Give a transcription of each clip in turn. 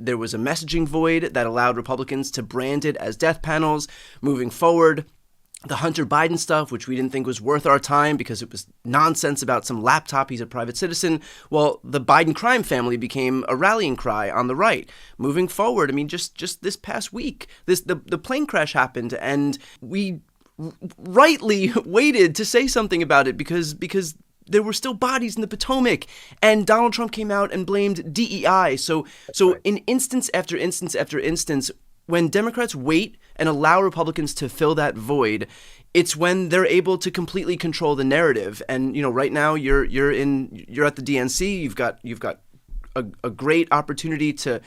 There was a messaging void that allowed Republicans to brand it as death panels. Moving forward, the Hunter Biden stuff, which we didn't think was worth our time because it was nonsense about some laptop, he's a private citizen. Well, the Biden crime family became a rallying cry on the right. Moving forward, I mean, just this past week, the plane crash happened, and we rightly waited to say something about it because there were still bodies in the Potomac, and Donald Trump came out and blamed DEI. So in instance after instance after instance, when Democrats wait and allow Republicans to fill that void, it's when they're able to completely control the narrative. And right now you're at the DNC. You've got a great opportunity to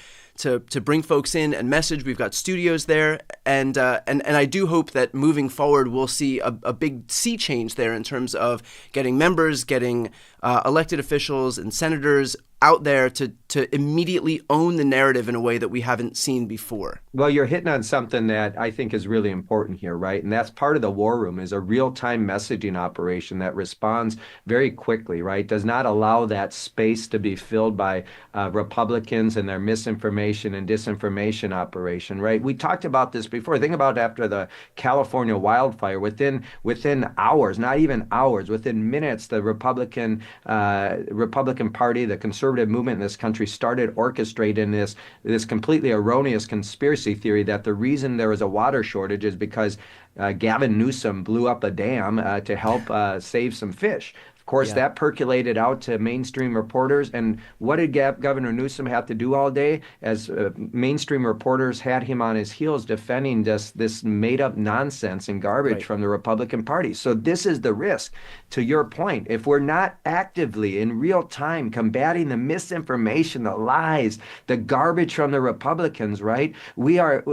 bring folks in and message. We've got studios there, and I do hope that moving forward we'll see a big sea change there in terms of getting members, getting elected officials and senators out there to immediately own the narrative in a way that we haven't seen before. Well, you're hitting on something that I think is really important here, right? And that's part of the war room, is a real-time messaging operation that responds very quickly, right? Does not allow that space to be filled by Republicans and their misinformation and disinformation operation, right? We talked about this before. Think about after the California wildfire, within hours, not even hours, within minutes, the Republican Party, the conservative movement in this country started orchestrating this completely erroneous conspiracy theory that the reason there is a water shortage is because Gavin Newsom blew up a dam to help save some fish. Of course, that percolated out to mainstream reporters. And what did Governor Newsom have to do all day? As mainstream reporters had him on his heels defending this made-up nonsense and garbage from the Republican Party. So this is the risk. To your point, if we're not actively in real time combating the misinformation, the lies, the garbage from the Republicans, right? We are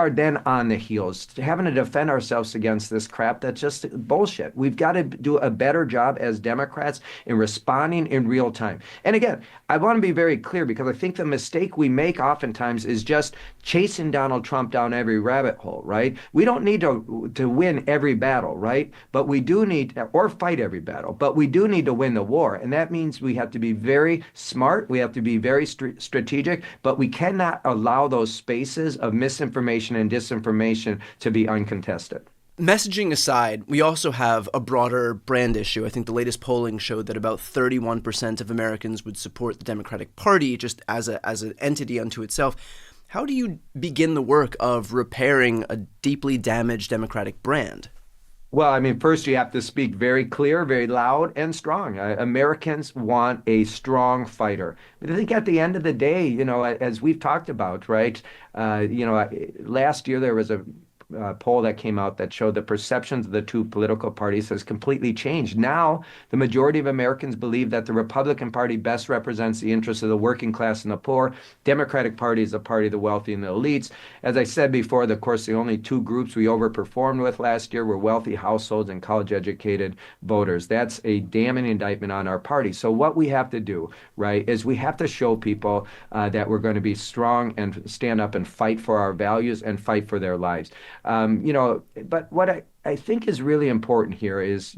then on the heels, having to defend ourselves against this crap that's just bullshit. We've got to do a better job as Democrats in responding in real time. And again, I want to be very clear, because I think the mistake we make oftentimes is just chasing Donald Trump down every rabbit hole, right? We don't need to win every battle, right? But we do need, or fight every battle, but we do need to win the war. And that means we have to be very smart. We have to be very strategic, but we cannot allow those spaces of misinformation and disinformation to be uncontested. Messaging aside, we also have a broader brand issue. I think the latest polling showed that about 31% of Americans would support the Democratic Party just as an entity unto itself. How do you begin the work of repairing a deeply damaged Democratic brand? Well, I mean, first you have to speak very clear, very loud, and strong. Americans want a strong fighter. But I think at the end of the day, as we've talked about, right, last year there was a poll that came out that showed the perceptions of the two political parties has completely changed. Now, the majority of Americans believe that the Republican Party best represents the interests of the working class and the poor. Democratic Party is the party of the wealthy and the elites. As I said before, of course, the only two groups we overperformed with last year were wealthy households and college-educated voters. That's a damning indictment on our party. So what we have to do, right, is we have to show people that we're going to be strong and stand up and fight for our values and fight for their lives. But what I think is really important here is,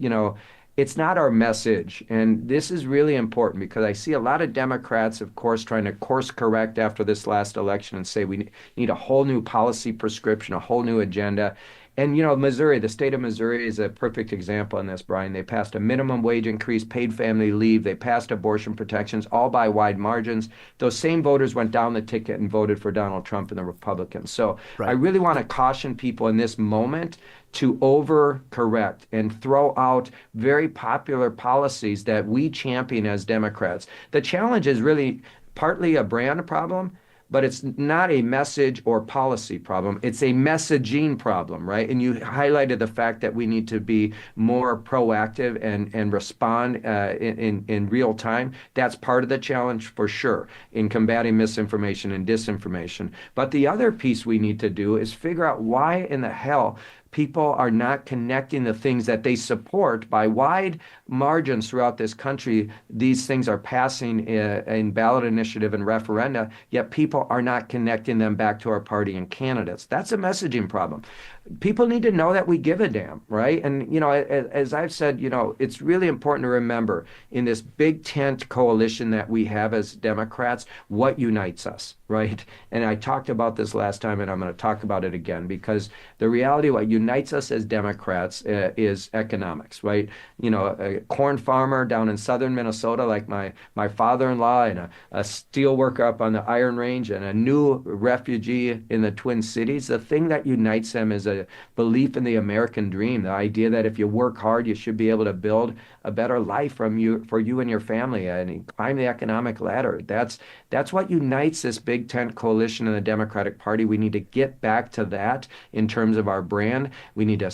it's not our message. And this is really important because I see a lot of Democrats, of course, trying to course correct after this last election and say we need a whole new policy prescription, a whole new agenda. And, Missouri, the state of Missouri is a perfect example in this, Brian. They passed a minimum wage increase, paid family leave. They passed abortion protections, all by wide margins. Those same voters went down the ticket and voted for Donald Trump and the Republicans. So I really want to caution people in this moment to overcorrect and throw out very popular policies that we champion as Democrats. The challenge is really partly a brand problem, but it's not a message or policy problem. It's a messaging problem, right? And you highlighted the fact that we need to be more proactive and respond in real time. That's part of the challenge for sure in combating misinformation and disinformation. But the other piece we need to do is figure out why in the hell People are not connecting the things that they support by wide margins throughout this country. These things are passing in ballot initiative and referenda, yet people are not connecting them back to our party and candidates. That's a messaging problem. People need to know that we give a damn, right? And, as I've said, it's really important to remember in this big tent coalition that we have as Democrats, what unites us, right? And I talked about this last time, and I'm going to talk about it again, because the reality, what unites us as Democrats is economics, right? A corn farmer down in southern Minnesota, like my father-in-law, and a steel worker up on the Iron Range, and a new refugee in the Twin Cities, the thing that unites them is a belief in the American dream, the idea that if you work hard, you should be able to build a better life for you and your family and climb the economic ladder. That's what unites this big tent coalition in the Democratic Party. We need to get back to that in terms of our brand. We need to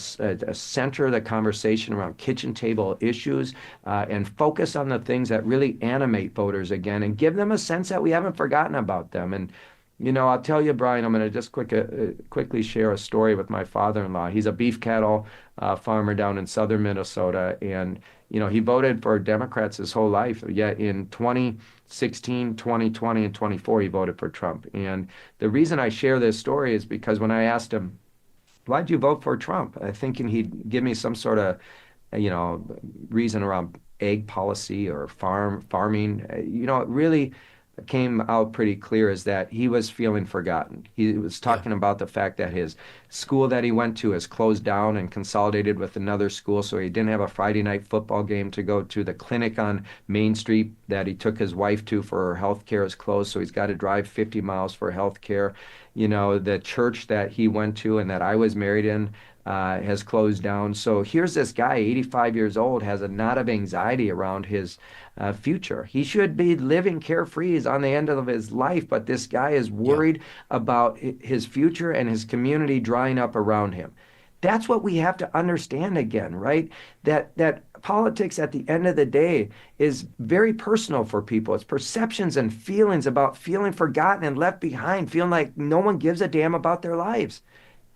center the conversation around kitchen table issues and focus on the things that really animate voters again and give them a sense that we haven't forgotten about them. And I'll tell you, Brian, I'm going to just quickly share a story with my father-in-law. He's a beef cattle farmer down in southern Minnesota, and he voted for Democrats his whole life. Yet in 2016, 2020, and 24, he voted for Trump. And the reason I share this story is because when I asked him, "Why'd you vote for Trump?" Thinking he'd give me some sort of, reason around egg policy or farming, it really came out pretty clear is that he was feeling forgotten. He was talking about the fact that his school that he went to is closed down and consolidated with another school, so he didn't have a Friday night football game to go to. The clinic on Main Street that he took his wife to for her health care is closed, so he's got to drive 50 miles for health care. The church that he went to and that I was married in has closed down. So here's this guy, 85 years old, has a knot of anxiety around his future. He should be living carefree. He's on the end of his life, but this guy is worried about his future and his community drying up around him. That's what we have to understand again, right? That politics at the end of the day is very personal for people. It's perceptions and feelings about feeling forgotten and left behind, feeling like no one gives a damn about their lives.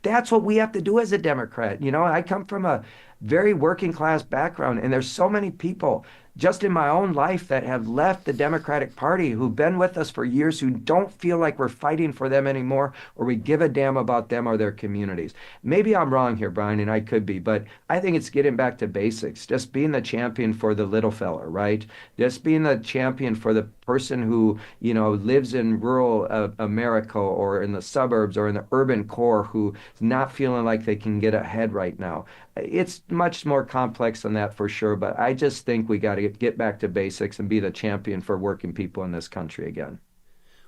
That's what we have to do as a Democrat. I come from a very working class background, and there's so many people just in my own life that have left the Democratic Party who've been with us for years who don't feel like we're fighting for them anymore or we give a damn about them or their communities. Maybe I'm wrong here, Brian, and I could be, but I think it's getting back to basics, just being the champion for the little fella, right? Just being the champion for the person who, lives in rural America or in the suburbs or in the urban core who's not feeling like they can get ahead right now. It's much more complex than that for sure, but I just think we got to get back to basics and be the champion for working people in this country again.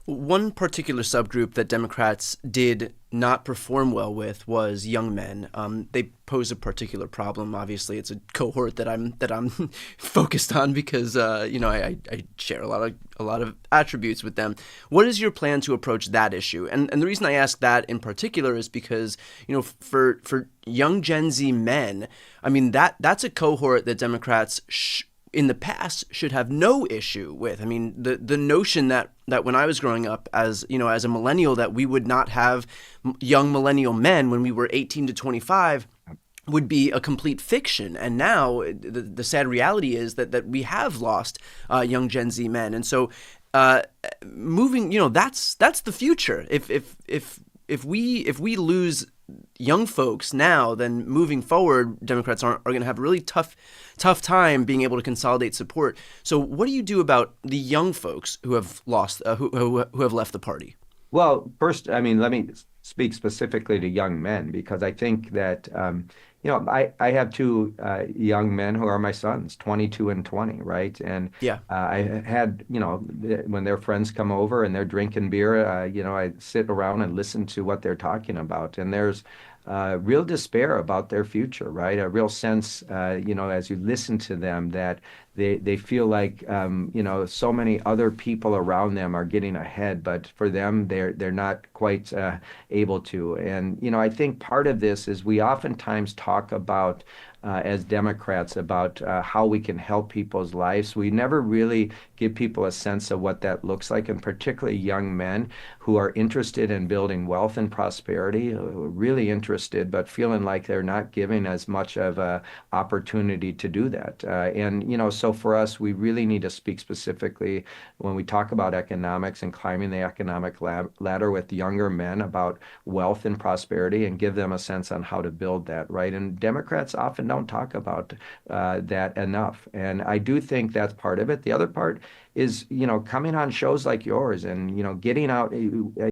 One particular subgroup that Democrats did not perform well with was young men. They pose a particular problem. Obviously, it's a cohort that I'm focused on because I share a lot of attributes with them. What is your plan to approach that issue? And the reason I ask that in particular is because for young Gen Z men, I mean that's a cohort that Democrats in the past should have no issue with. I mean, the notion that when I was growing up as a millennial, that we would not have young millennial men when we were 18 to 25 would be a complete fiction. And now the sad reality is that we have lost young Gen Z men. And so moving, that's the future. If we lose young folks now, then moving forward, Democrats are going to have a really tough time being able to consolidate support. So what do you do about the young folks who have lost, who have left the party? Well, first, I mean, let me speak specifically to young men because I think that, I have two young men who are my sons, 22 and 20, right? And I had, when their friends come over and they're drinking beer, I sit around and listen to what they're talking about. And there's real despair about their future, right? A real sense, as you listen to them that they feel like, so many other people around them are getting ahead, but for them, they're not quite able to. And, I think part of this is we oftentimes talk about as Democrats about how we can help people's lives. We never really give people a sense of what that looks like, and particularly young men who are interested in building wealth and prosperity, who are really interested, but feeling like they're not given as much of a opportunity to do that. And, so for us, we really need to speak specifically when we talk about economics and climbing the economic ladder with younger men about wealth and prosperity and give them a sense on how to build that, right? And Democrats often don't talk about that enough. And I do think that's part of it. The other part is, coming on shows like yours and, getting out.